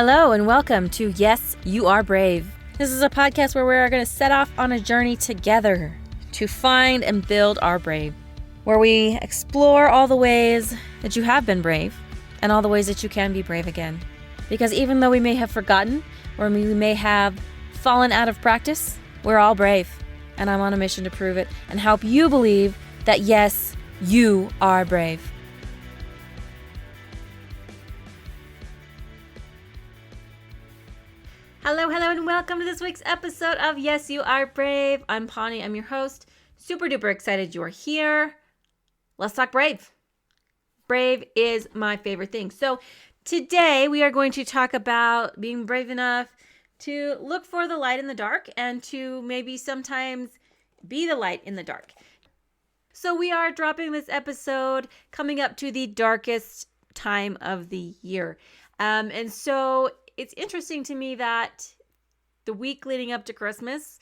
Hello and welcome to Yes, You Are Brave. This is a podcast where we are going to set off on a journey together to find and build our brave, where we explore all the ways that you have been brave and all the ways that you can be brave again. Because even though we may have forgotten or we may have fallen out of practice, we're all brave. And I'm on a mission to prove it and help you believe that yes, you are brave. Hello, and welcome to this week's episode of Yes, You Are Brave. I'm Pawnee, I'm your host. Super duper excited you are here. Let's talk brave. Brave is my favorite thing. So today we are going to talk about being brave enough to look for the light in the dark and to maybe sometimes be the light in the dark. So we are dropping this episode coming up to the darkest time of the year. And so it's interesting to me that the week leading up to Christmas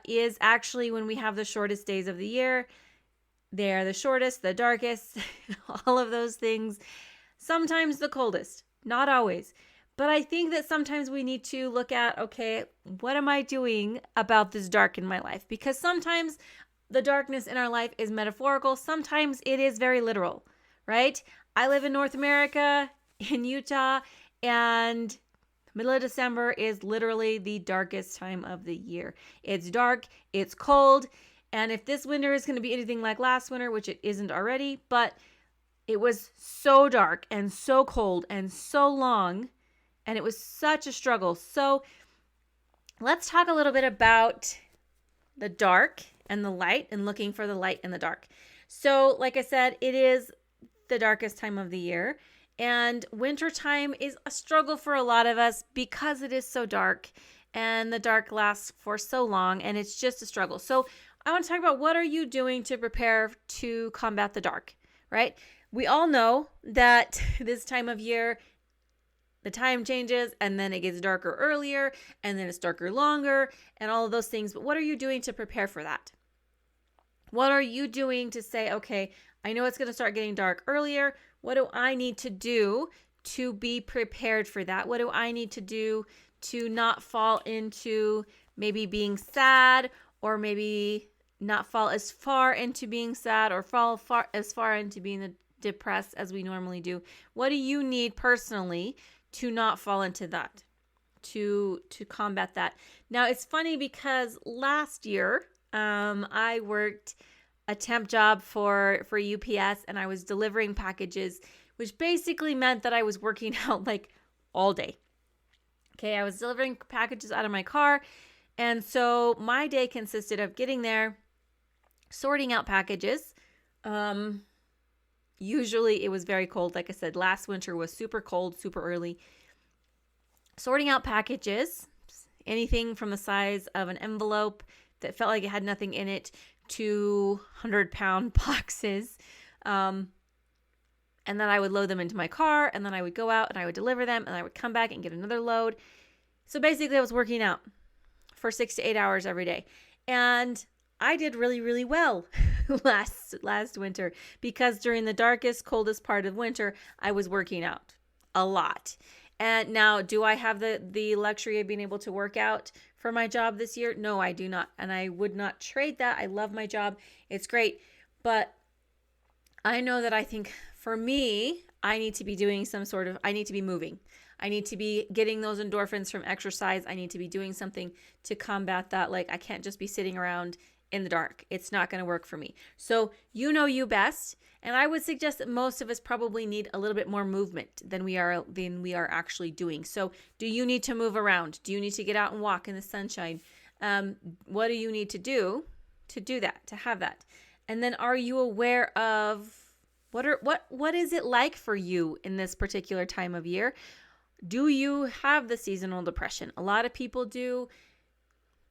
is actually when we have the shortest days of the year. They are the shortest, the darkest, all of those things. Sometimes the coldest, not always. But I think that sometimes we need to look at, okay, what am I doing about this dark in my life? Because sometimes the darkness in our life is metaphorical. Sometimes it is very literal, right? I live in North America, in Utah, and middle of December is literally the darkest time of the year. It's dark, it's cold, and if this winter is going to be anything like last winter, which it isn't already, but it was so dark and so cold and so long, and it was such a struggle. So let's talk a little bit about the dark and the light and looking for the light in the dark. So like I said, it is the darkest time of the year. And wintertime is a struggle for a lot of us because it is so dark and the dark lasts for so long and it's just a struggle. So I want to talk about what are you doing to prepare to combat the dark, right? We all know that this time of year, the time changes and then it gets darker earlier and then it's darker longer and all of those things. But what are you doing to prepare for that? What are you doing to say, okay, I know it's going to start getting dark earlier. What do I need to do to be prepared for that? What do I need to do to not fall into maybe being sad or maybe not fall as far into being sad or fall as far into being depressed as we normally do? What do you need personally to not fall into that, to combat that? Now, it's funny because last year I worked a temp job for UPS and I was delivering packages, which basically meant that I was working out like all day. Okay, I was delivering packages out of my car. And so my day consisted of getting there, sorting out packages. Usually it was very cold. Like I said, last winter was super cold, super early. Sorting out packages, anything from the size of an envelope that felt like it had nothing in it to 100-pound boxes. And then I would load them into my car and then I would go out and I would deliver them and I would come back and get another load. So basically I was working out for 6 to 8 hours every day. And I did really, really well last winter because during the darkest, coldest part of winter, I was working out a lot. And now, do I have the luxury of being able to work out for my job this year? No, I do not. And I would not trade that. I love my job. It's great. But I know that I think for me, I need to be doing I need to be moving. I need to be getting those endorphins from exercise. I need to be doing something to combat that. Like I can't just be sitting around in the dark. It's not going to work for me. So you know you best. And I would suggest that most of us probably need a little bit more movement than we are actually doing. So do you need to move around? Do you need to get out and walk in the sunshine? What do you need to do that, to have that? And then are you aware of what is it like for you in this particular time of year? Do you have the seasonal depression? A lot of people do.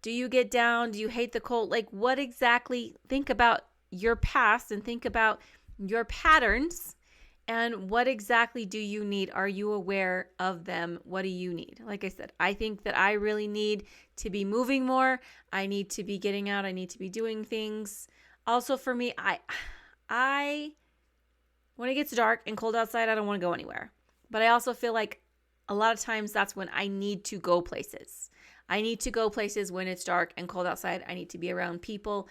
Do you get down? Do you hate the cold? Like what exactly? Think about your past and think about your patterns and what exactly do you need? Are you aware of them? What do you need? Like I said, I think that I really need to be moving more. I need to be getting out. I need to be doing things. Also for me, I when it gets dark and cold outside, I don't want to go anywhere. But I also feel like a lot of times that's when I need to go places. I need to go places when it's dark and cold outside. I need to be around people.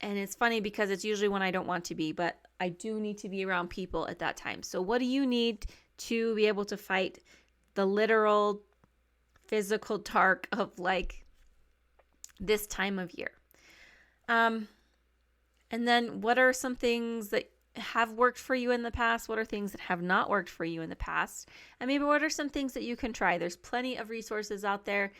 And it's funny because it's usually when I don't want to be, but I do need to be around people at that time. So what do you need to be able to fight the literal physical dark of like this time of year? And then what are some things that have worked for you in the past? What are things that have not worked for you in the past? And maybe what are some things that you can try? There's plenty of resources out there.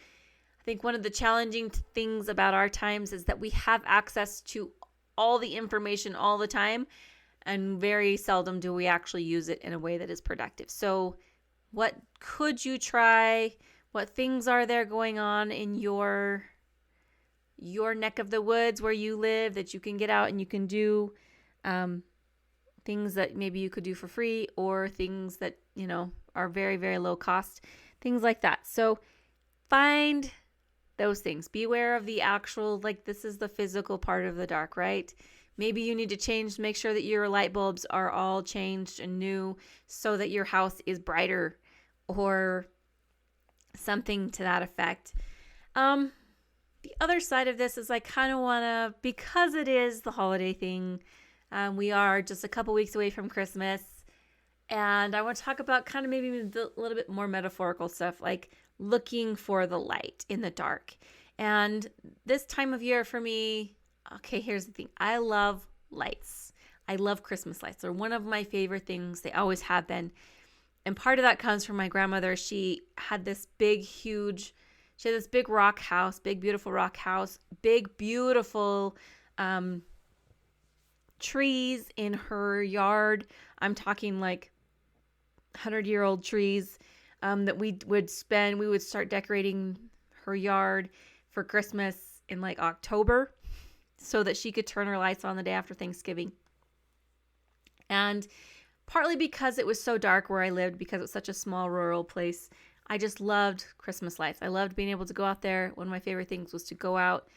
I think one of the challenging things about our times is that we have access to all the information all the time, and very seldom do we actually use it in a way that is productive. So what could you try? What things are there going on in your neck of the woods where you live that you can get out and you can do things that maybe you could do for free, or things that, are very, very low cost, things like that. So find those things. Beware of the actual, like, this is the physical part of the dark, right? Maybe you need to make sure that your light bulbs are all changed and new so that your house is brighter, or something to that effect. The other side of this is I kind of want to, because it is the holiday thing, we are just a couple weeks away from Christmas, and I want to talk about kind of maybe a little bit more metaphorical stuff, like looking for the light in the dark. And this time of year for me, okay, here's the thing. I love lights. I love Christmas lights. They're one of my favorite things. They always have been. And part of that comes from my grandmother. She had this big, rock house, big, beautiful rock house, big, beautiful trees in her yard. I'm talking like 100-year-old trees that we would start decorating her yard for Christmas in like October so that she could turn her lights on the day after Thanksgiving. And partly because it was so dark where I lived, because it was such a small rural place, I just loved Christmas lights. I loved being able to go out there. One of my favorite things was to go out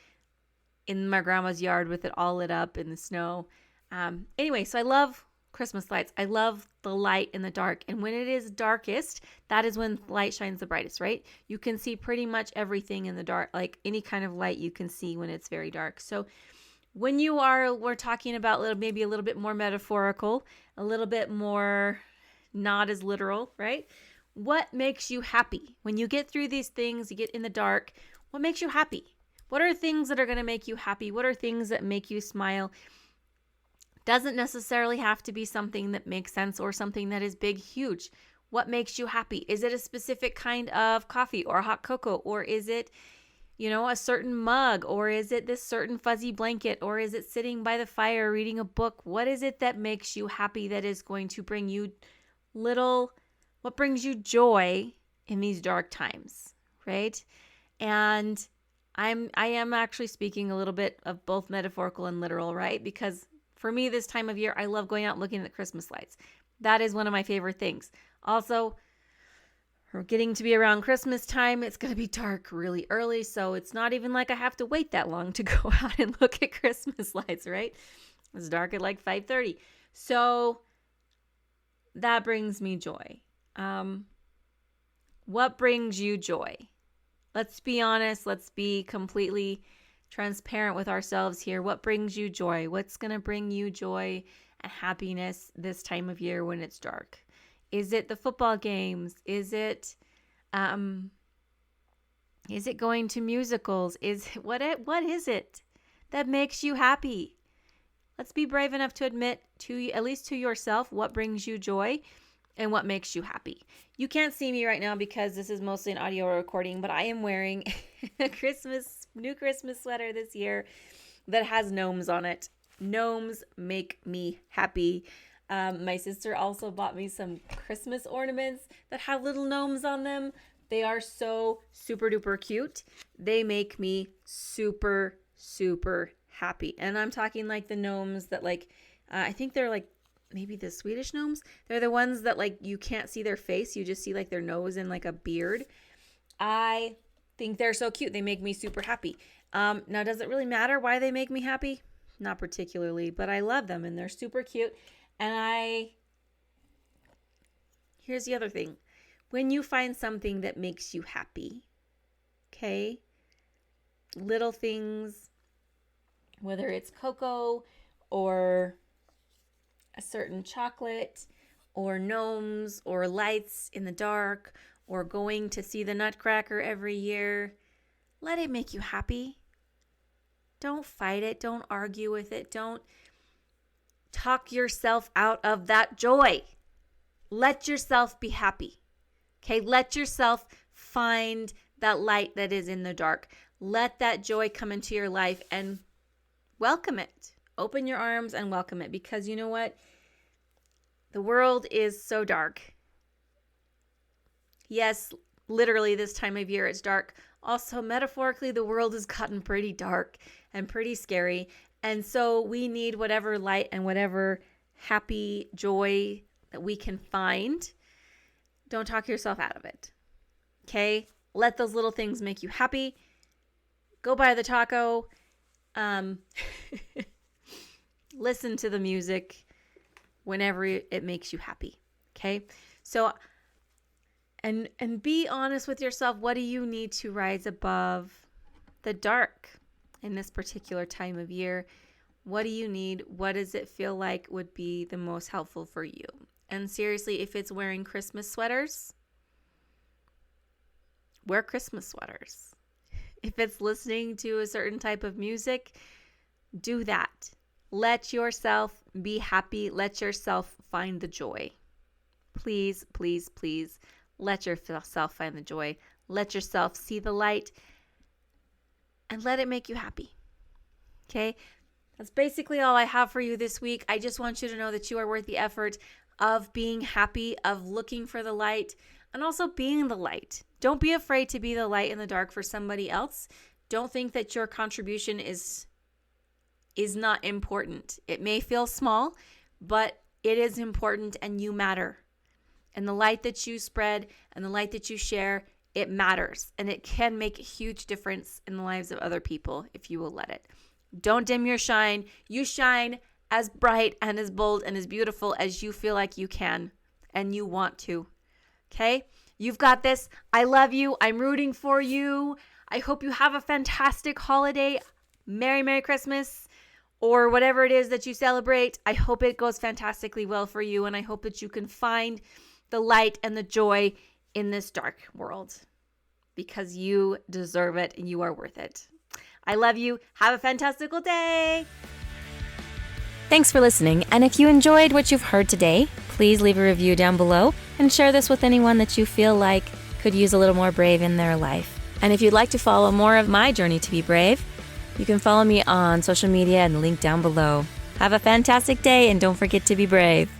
in my grandma's yard with it all lit up in the snow. Anyway, so I love Christmas lights. I love the light in the dark. And when it is darkest, that is when light shines the brightest, right? You can see pretty much everything in the dark, like any kind of light you can see when it's very dark. So when we're talking about maybe a little bit more metaphorical, a little bit more not as literal, right? What makes you happy? When you get through these things, you get in the dark, what makes you happy? What are things that are going to make you happy? What are things that make you smile? Doesn't necessarily have to be something that makes sense or something that is big, huge. What makes you happy? Is it a specific kind of coffee or hot cocoa? Or is it, a certain mug? Or is it this certain fuzzy blanket? Or is it sitting by the fire reading a book? What is it that makes you happy, that is going to bring you what brings you joy in these dark times, right? And I am actually speaking a little bit of both metaphorical and literal, right? Because for me, this time of year, I love going out and looking at Christmas lights. That is one of my favorite things. Also, we're getting to be around Christmas time. It's going to be dark really early, so it's not even like I have to wait that long to go out and look at Christmas lights, right? It's dark at like 5:30. So that brings me joy. What brings you joy? Let's be honest. Let's be completely transparent with ourselves here. What brings you joy? What's going to bring you joy and happiness this time of year when it's dark? Is it the football games? Is it going to musicals? What is it that makes you happy? Let's be brave enough to admit at least to yourself what brings you joy and what makes you happy. You can't see me right now because this is mostly an audio recording, but I am wearing a new Christmas sweater this year that has gnomes on it. Gnomes make me happy. My sister also bought me some Christmas ornaments that have little gnomes on them. They are so super duper cute. They make me super, super happy. And I'm talking like the gnomes that I think they're like maybe the Swedish gnomes. They're the ones that you can't see their face. You just see their nose and a beard. I think they're so cute. They make me super happy. Now, does it really matter why they make me happy? Not particularly, but I love them and they're super cute. And here's the other thing. when you find something that makes you happy, okay? Little things, whether it's cocoa or a certain chocolate or gnomes or lights in the dark or going to see the Nutcracker every year, let it make you happy. Don't fight it. Don't argue with it. Don't talk yourself out of that joy. Let yourself be happy. Okay, let yourself find that light that is in the dark. Let that joy come into your life and welcome it. Open your arms and welcome it, because you know what? The world is so dark. Yes, literally this time of year it's dark. Also, metaphorically, the world has gotten pretty dark and pretty scary. And so we need whatever light and whatever happy joy that we can find. Don't talk yourself out of it. Okay? Let those little things make you happy. Go buy the taco. Listen to the music whenever it makes you happy. Okay? So, and be honest with yourself. What do you need to rise above the dark in this particular time of year? What do you need? What does it feel like would be the most helpful for you? And seriously, if it's wearing Christmas sweaters, wear Christmas sweaters. If it's listening to a certain type of music, do that. Let yourself be happy. Let yourself find the joy. Please, please, please let yourself find the joy. Let yourself see the light and let it make you happy. Okay? That's basically all I have for you this week. I just want you to know that you are worth the effort of being happy, of looking for the light, and also being the light. Don't be afraid to be the light in the dark for somebody else. Don't think that your contribution is not important. It may feel small, but it is important and you matter. And the light that you spread and the light that you share, it matters. And it can make a huge difference in the lives of other people if you will let it. Don't dim your shine. You shine as bright and as bold and as beautiful as you feel like you can and you want to. Okay? You've got this. I love you. I'm rooting for you. I hope you have a fantastic holiday. Merry, Merry Christmas, or whatever it is that you celebrate. I hope it goes fantastically well for you, and I hope that you can find the light and the joy in this dark world, because you deserve it and you are worth it. I love you. Have a fantastical day. Thanks for listening, and if you enjoyed what you've heard today, please leave a review down below and share this with anyone that you feel like could use a little more brave in their life. And if you'd like to follow more of my journey to be brave, you can follow me on social media and link down below. Have a fantastic day, and don't forget to be brave.